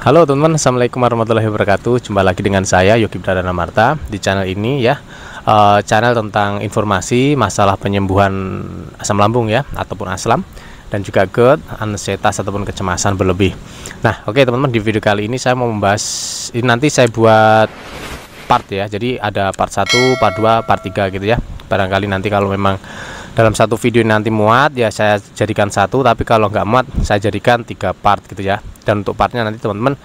Halo teman-teman, assalamualaikum warahmatullahi wabarakatuh. Jumpa lagi dengan saya Yogi Pradana Marta di channel ini ya. Channel tentang informasi masalah penyembuhan asam lambung ya, ataupun aslam, dan juga GERD, ansietas ataupun kecemasan berlebih. Nah, oke teman-teman, di video kali ini saya mau membahas, ini nanti saya buat part ya. Jadi ada part 1, part 2, part 3 gitu ya. Barangkali nanti kalau memang dalam satu video nanti muat ya saya jadikan satu, tapi kalau nggak muat saya jadikan 3 part gitu ya. Dan untuk partnya nanti teman-teman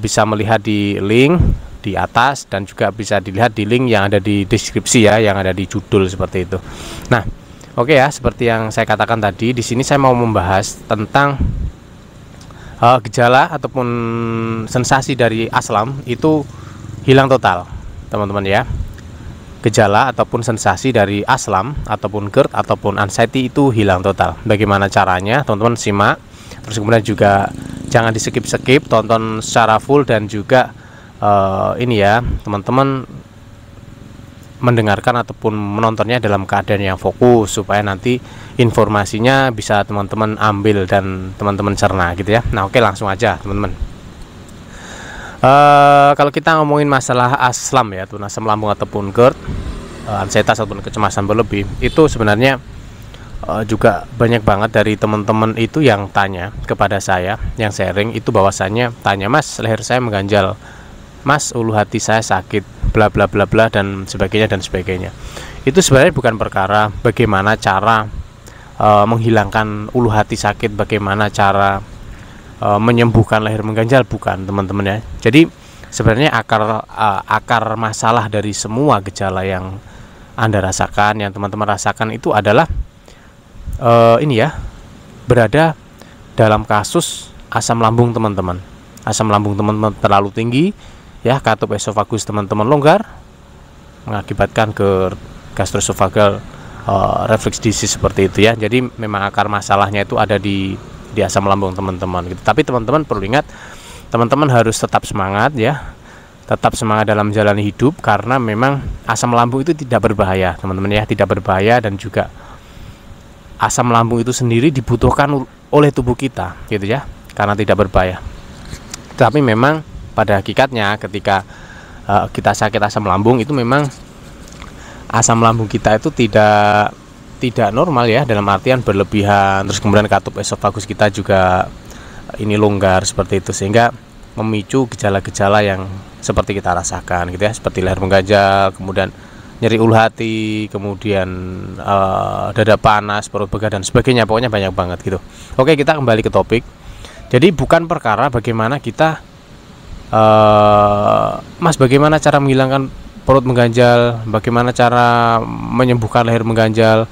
bisa melihat di link di atas, dan juga bisa dilihat di link yang ada di deskripsi ya, yang ada di judul seperti itu. Nah, oke ya, seperti yang saya katakan tadi, di sini saya mau membahas tentang gejala ataupun sensasi dari aslam itu hilang total, teman-teman ya. Gejala ataupun sensasi dari aslam ataupun GERD ataupun anxiety itu hilang total. Bagaimana caranya? Teman-teman simak. Terus kemudian juga jangan di skip-skip, tonton secara full, dan juga ini ya, teman-teman mendengarkan ataupun menontonnya dalam keadaan yang fokus supaya nanti informasinya bisa teman-teman ambil dan teman-teman cerna gitu ya. Nah, oke, langsung aja teman-teman. Kalau kita ngomongin masalah aslam ya, tuh asam lambung ataupun GERD, ansietas ataupun kecemasan berlebih, itu sebenarnya juga banyak banget dari teman-teman itu yang tanya kepada saya, yang sharing itu bahwasannya tanya, "Mas, leher saya mengganjal, Mas, ulu hati saya sakit, bla bla bla bla dan sebagainya dan sebagainya." Itu sebenarnya bukan perkara bagaimana cara menghilangkan ulu hati sakit, bagaimana cara menyembuhkan leher mengganjal, bukan teman-teman ya. Jadi sebenarnya akar masalah dari semua gejala yang Anda rasakan, yang teman-teman rasakan itu adalah ini ya, berada dalam kasus asam lambung teman-teman. Asam lambung teman-teman terlalu tinggi ya, katup esofagus teman-teman longgar, mengakibatkan ke gastroesophageal reflux disease seperti itu ya. Jadi memang akar masalahnya itu ada di asam lambung teman-teman gitu. Tapi teman-teman perlu ingat, teman-teman harus tetap semangat ya, tetap semangat dalam menjalani hidup, karena memang asam lambung itu tidak berbahaya teman-teman ya, tidak berbahaya, dan juga asam lambung itu sendiri dibutuhkan oleh tubuh kita gitu ya, karena tidak berbahaya. Tapi memang pada hakikatnya ketika kita sakit asam lambung, itu memang asam lambung kita itu tidak normal ya, dalam artian berlebihan, terus kemudian katup esofagus kita juga ini longgar seperti itu, sehingga memicu gejala-gejala yang seperti kita rasakan gitu ya, seperti leher mengganjal, kemudian nyeri ulu hati, kemudian dada panas, perut begah dan sebagainya. Pokoknya banyak banget gitu. Oke, kita kembali ke topik. Jadi bukan perkara bagaimana kita Mas, bagaimana cara menghilangkan perut mengganjal, bagaimana cara menyembuhkan leher mengganjal,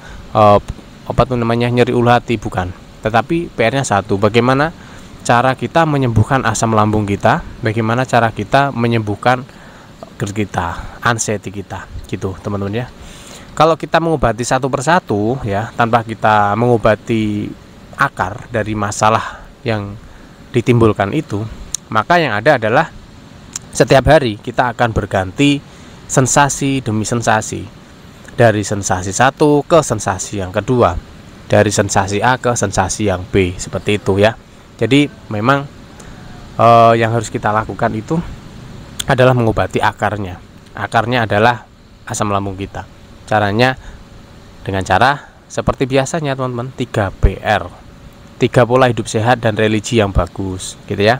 apa tuh namanya, nyeri ulu hati, bukan. Tetapi PR-nya satu, bagaimana cara kita menyembuhkan asam lambung kita, bagaimana cara kita menyembuhkan GERD kita, anxiety kita, gitu teman-teman ya. Kalau kita mengobati satu persatu ya, tanpa kita mengobati akar dari masalah yang ditimbulkan itu, maka yang ada adalah setiap hari kita akan berganti sensasi demi sensasi, dari sensasi satu ke sensasi yang kedua, dari sensasi A ke sensasi yang B, seperti itu ya. Jadi memang yang harus kita lakukan itu adalah mengobati akarnya. Akarnya adalah asam lambung kita. Caranya dengan cara seperti biasanya teman-teman, 3PR, 3 pola hidup sehat dan religi yang bagus gitu ya.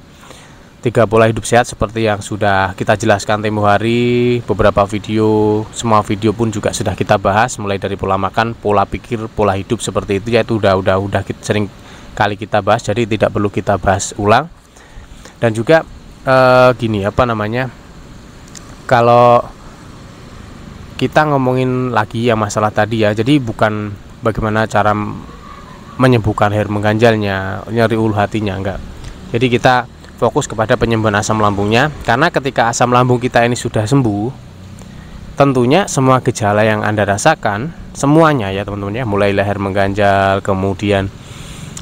3 pola hidup sehat seperti yang sudah kita jelaskan tempo hari, beberapa video, semua video pun juga sudah kita bahas, mulai dari pola makan, pola pikir, pola hidup seperti itu ya. Itu udah sering kali kita bahas, jadi tidak perlu kita bahas ulang. Dan juga gini, apa namanya, kalau kita ngomongin lagi yang masalah tadi ya, jadi bukan bagaimana cara menyembuhkan leher mengganjalnya, nyeri ulu hatinya, enggak. Jadi kita fokus kepada penyembuhan asam lambungnya, karena ketika asam lambung kita ini sudah sembuh, tentunya semua gejala yang Anda rasakan, semuanya ya teman-teman ya, mulai leher mengganjal, kemudian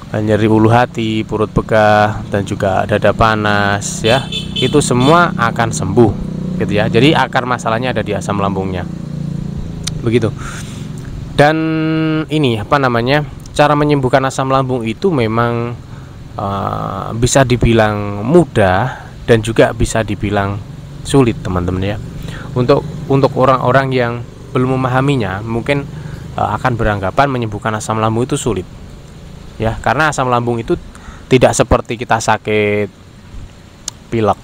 nyeri ulu hati, perut begah, dan juga dada panas ya, itu semua akan sembuh gitu ya. Jadi akar masalahnya ada di asam lambungnya, begitu. Dan ini apa namanya, cara menyembuhkan asam lambung itu memang bisa dibilang mudah dan juga bisa dibilang sulit, teman-teman ya. Untuk orang-orang yang belum memahaminya mungkin akan beranggapan menyembuhkan asam lambung itu sulit ya, karena asam lambung itu tidak seperti kita sakit pilek,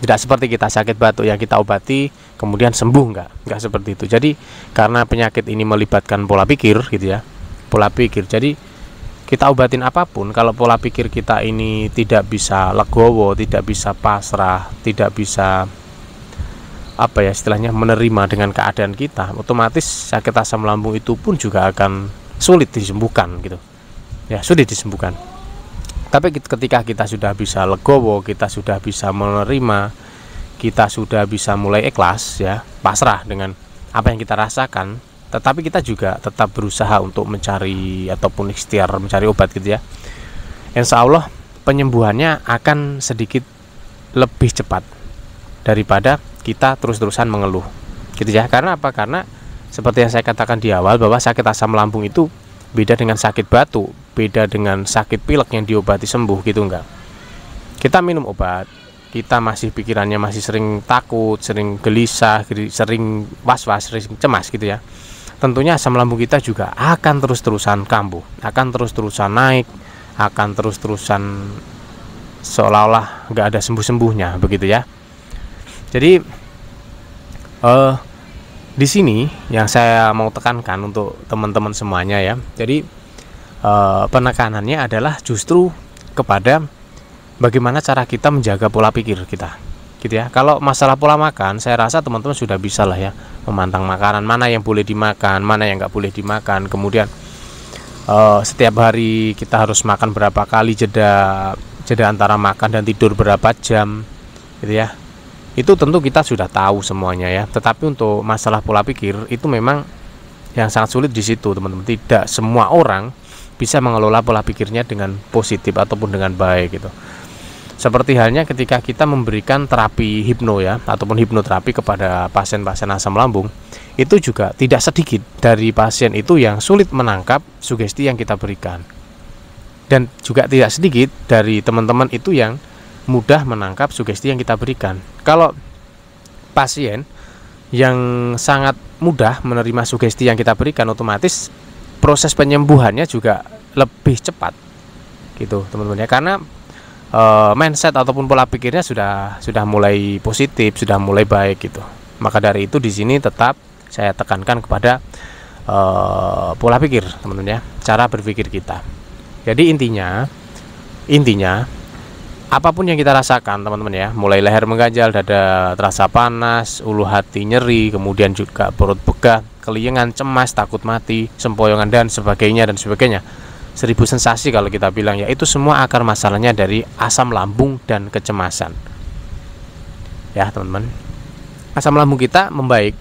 tidak seperti kita sakit batuk yang kita obati kemudian sembuh, enggak seperti itu. Jadi karena penyakit ini melibatkan pola pikir gitu ya, pola pikir. Jadi kita obatin apapun, kalau pola pikir kita ini tidak bisa legowo, tidak bisa pasrah, tidak bisa apa ya istilahnya menerima dengan keadaan kita, otomatis sakit asam lambung itu pun juga akan sulit disembuhkan gitu ya, sulit disembuhkan. Tapi ketika kita sudah bisa legowo, kita sudah bisa menerima, kita sudah bisa mulai ikhlas ya, pasrah dengan apa yang kita rasakan, tetapi kita juga tetap berusaha untuk mencari ataupun ikhtiar mencari obat gitu ya, insya Allah penyembuhannya akan sedikit lebih cepat daripada kita terus-terusan mengeluh gitu ya. Karena apa? Karena seperti yang saya katakan di awal bahwa sakit asam lambung itu beda dengan sakit batuk, beda dengan sakit pilek yang diobati sembuh gitu enggak. Kita minum obat, kita masih pikirannya masih sering takut, sering gelisah, sering was-was, sering cemas gitu ya. Tentunya asam lambung kita juga akan terus-terusan kambuh, akan terus-terusan naik, akan terus-terusan seolah-olah nggak ada sembuh-sembuhnya begitu ya. Jadi di sini yang saya mau tekankan untuk teman-teman semuanya ya. Jadi penekanannya adalah justru kepada bagaimana cara kita menjaga pola pikir kita, gitu ya. Kalau masalah pola makan, saya rasa teman-teman sudah bisa lah ya memantang makanan mana yang boleh dimakan, mana yang nggak boleh dimakan. Kemudian setiap hari kita harus makan berapa kali, jeda antara makan dan tidur berapa jam, gitu ya. Itu tentu kita sudah tahu semuanya ya. Tetapi untuk masalah pola pikir itu memang yang sangat sulit di situ, teman-teman. Tidak semua orang bisa mengelola pola pikirnya dengan positif ataupun dengan baik gitu. Seperti halnya ketika kita memberikan terapi hipno ya, ataupun hipnoterapi kepada pasien-pasien asam lambung, itu juga tidak sedikit dari pasien itu yang sulit menangkap sugesti yang kita berikan. Dan juga tidak sedikit dari teman-teman itu yang mudah menangkap sugesti yang kita berikan. Kalau pasien yang sangat mudah menerima sugesti yang kita berikan, otomatis proses penyembuhannya juga lebih cepat gitu teman-teman ya, karena mindset ataupun pola pikirnya sudah mulai positif, sudah mulai baik gitu. Maka dari itu di sini tetap saya tekankan kepada pola pikir teman-teman ya, cara berpikir kita. Jadi intinya apapun yang kita rasakan teman-teman ya, mulai leher mengganjal, dada terasa panas, ulu hati nyeri, kemudian juga perut begah, keliengan, cemas, takut mati, sempoyongan dan sebagainya. 1000 sensasi kalau kita bilang ya, itu semua akar masalahnya dari asam lambung dan kecemasan. Ya teman-teman, asam lambung kita membaik,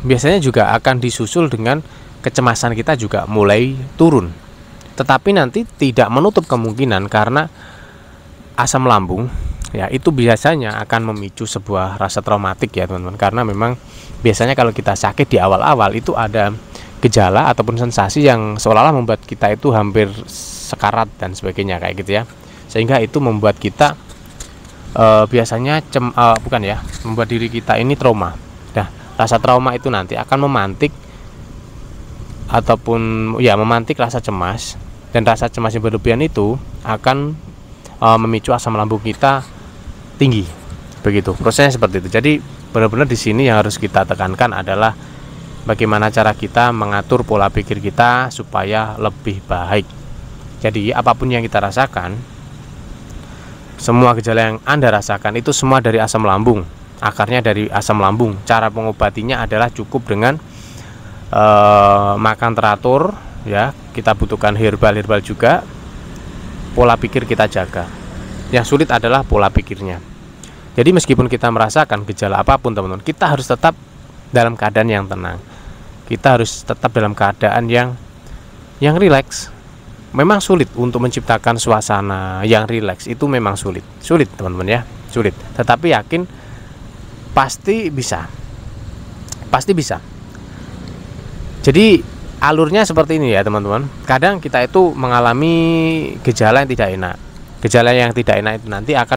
biasanya juga akan disusul dengan kecemasan kita juga mulai turun. Tetapi nanti tidak menutup kemungkinan karena asam lambung ya itu biasanya akan memicu sebuah rasa traumatik ya teman-teman, karena memang biasanya kalau kita sakit di awal-awal itu ada gejala ataupun sensasi yang seolah-olah membuat kita itu hampir sekarat dan sebagainya kayak gitu ya, sehingga itu membuat kita biasanya membuat diri kita ini trauma. Nah, rasa trauma itu nanti akan memantik rasa cemas, dan rasa cemas yang berlebihan itu akan memicu asam lambung kita tinggi. Begitu prosesnya seperti itu. Jadi benar-benar di sini yang harus kita tekankan adalah bagaimana cara kita mengatur pola pikir kita supaya lebih baik. Jadi apapun yang kita rasakan, semua gejala yang Anda rasakan itu semua dari asam lambung, akarnya dari asam lambung. Cara pengobatinya adalah cukup dengan makan teratur ya, kita butuhkan herbal juga. Pola pikir kita jaga. Yang sulit adalah pola pikirnya. Jadi meskipun kita merasakan gejala apapun teman-teman, kita harus tetap dalam keadaan yang tenang. Kita harus tetap dalam keadaan yang rileks. Memang sulit untuk menciptakan suasana yang rileks, itu memang sulit teman-teman ya, sulit. Tetapi yakin pasti bisa. Jadi alurnya seperti ini ya teman-teman. Kadang kita itu mengalami gejala yang tidak enak, gejala yang tidak enak itu nanti akan